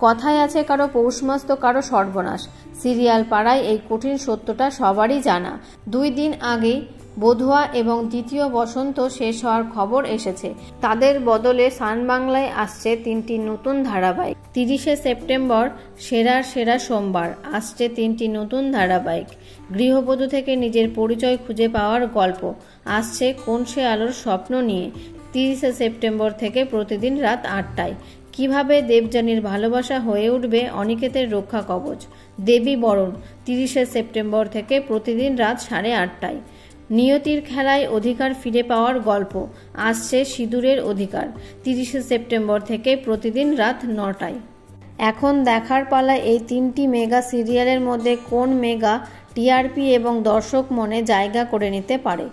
কথায় আছে কারো পৌষ মাস তো কারো সর্বনাশ। সিরিয়াল পাড়ায় এই কঠিন সত্যটা সবারই জানা। 2 দিন আগেই বধুয়া এবং দ্বিতীয় বসন্ত শেষ হওয়ার খবর এসেছে। তাদের বদলে সান বাংলায় আসছে 3টি নতুন ধারাবাহিক। 30শে সেপ্টেম্বর সেরার সেরা সোমবার আসছে 3টি নতুন ধারাবাহিক। গৃহবধূ থেকে নিজের পরিচয় খুঁজে পাওয়ার গল্প আসছে কোন সে আলোর স্বপ্ন নিয়ে 30শে সেপ্টেম্বর থেকে প্রতিদিন রাত 8টায়। কিভাবে দেবযানীর ভালোবাসা হয়ে উঠবে অনিকেতের রক্ষা কবচ। দেবী বরণ 30শে সেপ্টেম্বর থেকে প্রতিদিন রাত 8:30টায়। নিয়তির খেলায় অধিকার ফিরে পাওয়ার গল্প আসছে সিঁদুরের অধিকার 30শে সেপ্টেম্বর থেকে প্রতিদিন রাত 9টায়। এখন দেখার পালা এই 3টি মেগা সিরিয়ালের মধ্যে কোন মেগা টিআরপি এবং দর্শক মনে জায়গা করে নিতে পারে।